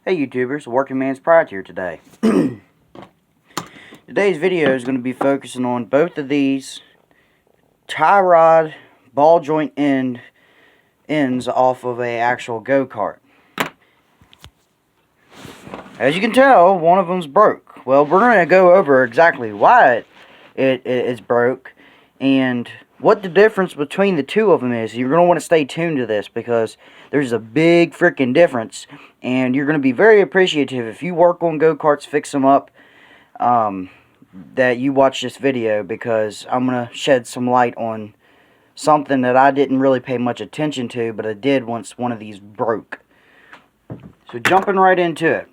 Hey YouTubers, Working Man's Pride here today. Today's video is going to be focusing on both of these tie rod ball joint ends off of a actual go-kart. As you can tell, one of them's broke. Well, we're going to go over exactly why it is broke and what the difference between the two of them is. You're going to want to stay tuned to this because there's a big freaking difference, and you're going to be very appreciative if you work on go-karts, fix them up, that you watch this video, because I'm going to shed some light on something that I didn't really pay much attention to, but I did once one of these broke. So jumping right into it.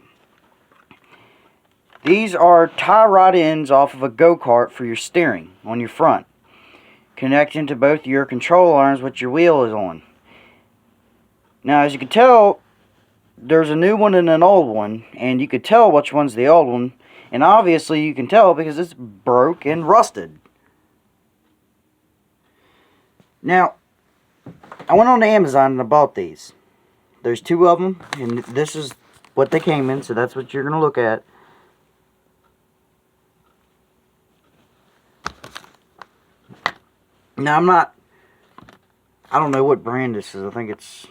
These are tie rod ends off of a go-kart for your steering on your front, connecting to both your control arms which your wheel is on. Now, as you can tell, there's a new one and an old one, and you could tell which one's the old one, and obviously you can tell because it's broke and rusted. Now, I went on Amazon and I bought these. There's two of them, and this is what they came in, so that's what you're going to look at. Now, I don't know what brand this is. I think it's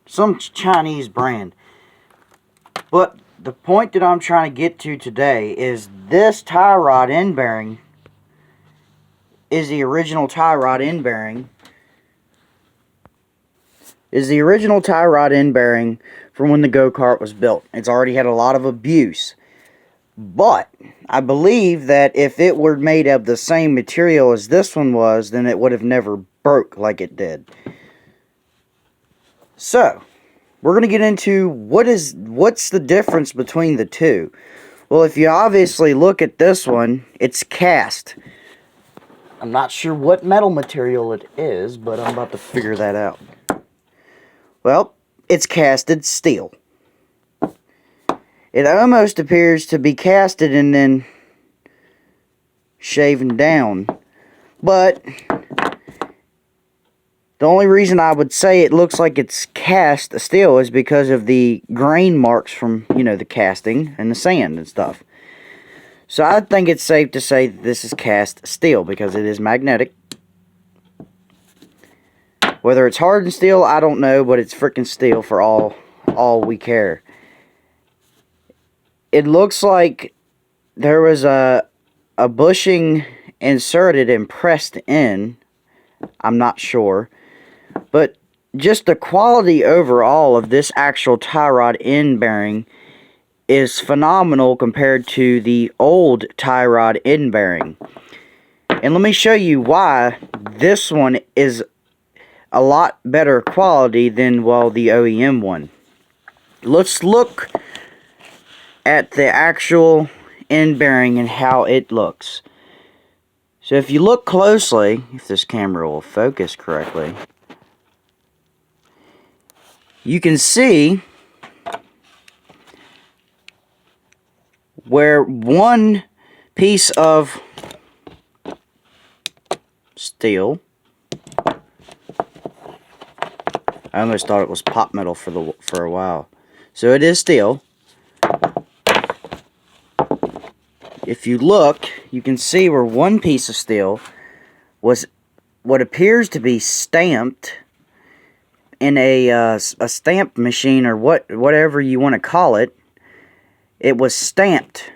some Chinese brand. But the point that I'm trying to get to today is this tie rod end bearing is the original tie rod end bearing. From when the go-kart was built. It's already had a lot of abuse. But I believe that if it were made of the same material as this one was, then it would have never broke like it did. So, we're going to get into what's the difference between the two. Well, if you obviously look at this one, it's cast. I'm not sure what metal material it is, but I'm about to figure that out. Well, it's casted steel. It almost appears to be casted and then shaven down. But the only reason I would say it looks like it's cast steel is because of the grain marks from, the casting and the sand and stuff. So I think it's safe to say that this is cast steel because it is magnetic. Whether it's hardened steel, I don't know, but it's freaking steel for all we care. It looks like there was a bushing inserted and pressed in. I'm not sure. But just the quality overall of this actual tie rod end bearing is phenomenal compared to the old tie rod end bearing. And let me show you why this one is a lot better quality than, the OEM one. Let's look at the actual end bearing and how it looks. So if you look closely, if this camera will focus correctly, you can see where one piece of steel, I almost thought it was pop metal for a while. So it is steel. If you look, you can see where one piece of steel was what appears to be stamped in a stamp machine, or whatever you want to call it. It was stamped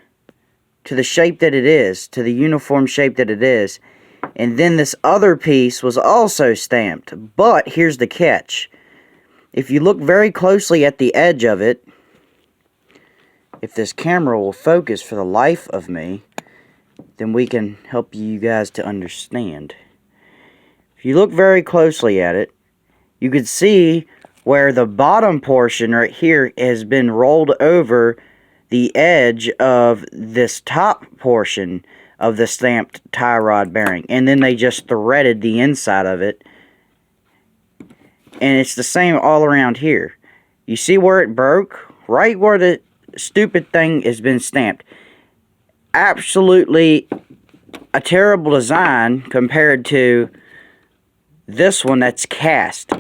to the shape that it is, to the uniform shape that it is. And then this other piece was also stamped. But here's the catch. If you look very closely at the edge of it, if this camera will focus for the life of me, then we can help you guys to understand. If you look very closely at it, you can see where the bottom portion right here has been rolled over the edge of this top portion of the stamped tie rod bearing. And then they just threaded the inside of it. And it's the same all around here. You see where it broke? Right where the stupid thing has been stamped. Absolutely a terrible design compared to this one that's cast.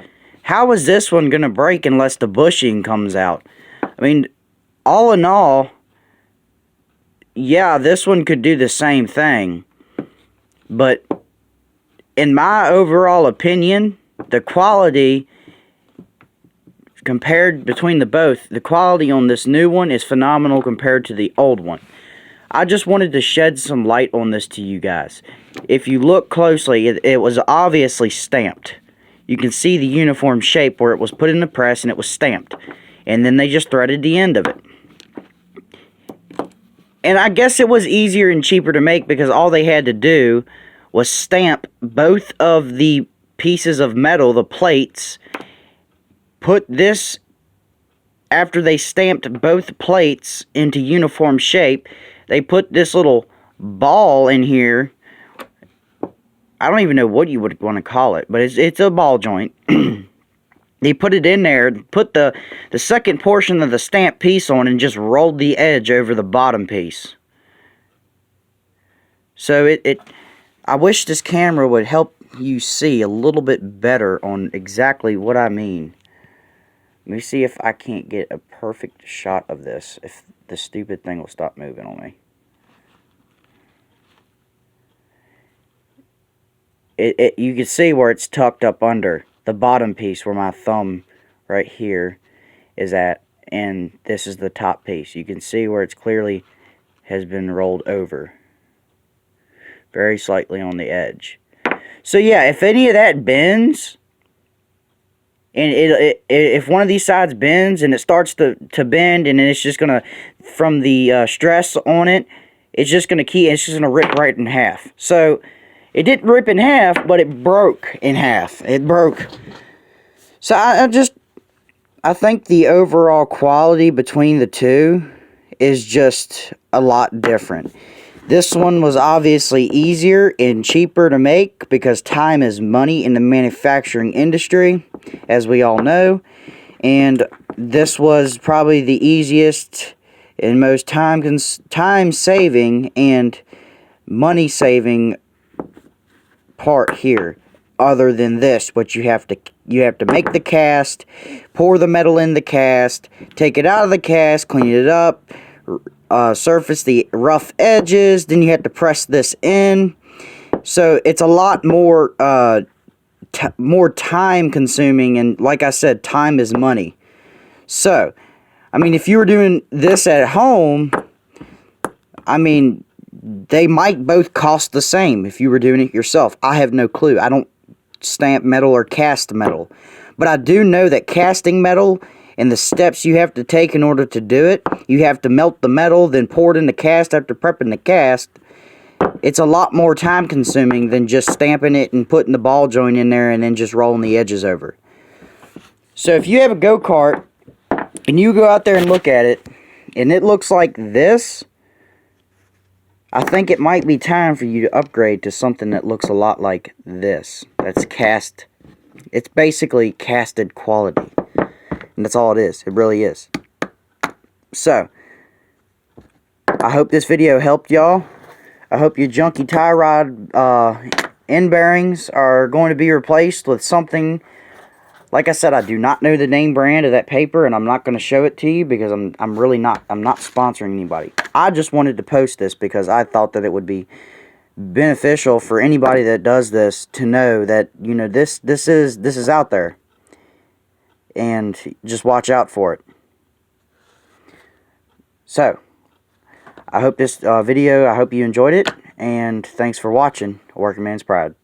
How is this one going to break unless the bushing comes out? I mean, all in all, yeah, this one could do the same thing. But in my overall opinion, the quality compared between the both, the quality on this new one is phenomenal compared to the old one. I just wanted to shed some light on this to you guys. If you look closely, it was obviously stamped. You can see the uniform shape where it was put in the press and it was stamped. And then they just threaded the end of it. And I guess it was easier and cheaper to make because all they had to do was stamp both of the pieces of metal, the plates, put this, after they stamped both plates into uniform shape, they put this little ball in here. I don't even know what you would want to call it, but it's a ball joint. They put it in there, put the second portion of the stamp piece on, and just rolled the edge over the bottom piece. So I wish this camera would help you see a little bit better on exactly what I mean. Let me see if I can't get a perfect shot of this, if the stupid thing will stop moving on me. You can see where it's tucked up under the bottom piece where my thumb right here is at, and this is the top piece. You can see where it's clearly has been rolled over very slightly on the edge. So yeah, if any of that bends, and if one of these sides bends and it starts to bend, and then it's just gonna, from the stress on it, it's just gonna rip right in half. So it didn't rip in half, but it broke in half. It broke. So I think the overall quality between the two is just a lot different. This one was obviously easier and cheaper to make because time is money in the manufacturing industry, as we all know. And this was probably the easiest and most time-saving and money-saving part here. Other than this, but you have to make the cast, pour the metal in the cast, take it out of the cast, clean it up, surface the rough edges, then you have to press this in. So it's a lot more more time consuming, and like I said, time is money. So I mean, if you were doing this at home, I mean, they might both cost the same if you were doing it yourself. I have no clue. I don't stamp metal or cast metal, but I do know that casting metal and the steps you have to take in order to do it, you have to melt the metal, then pour it in the cast after prepping the cast. It's a lot more time consuming than just stamping it and putting the ball joint in there and then just rolling the edges over. So if you have a go-kart and you go out there and look at it and it looks like this, I think it might be time for you to upgrade to something that looks a lot like this. That's cast. It's basically casted quality. And that's all it is. It really is. So, I hope this video helped y'all. I hope your junky tie rod end bearings are going to be replaced with something. Like I said, I do not know the name brand of that paper, and I'm not going to show it to you because I'm not sponsoring anybody. I just wanted to post this because I thought that it would be beneficial for anybody that does this to know that, you know, this is out there, and just watch out for it. So, I hope this video, I hope you enjoyed it, and thanks for watching. A Working Man's Pride.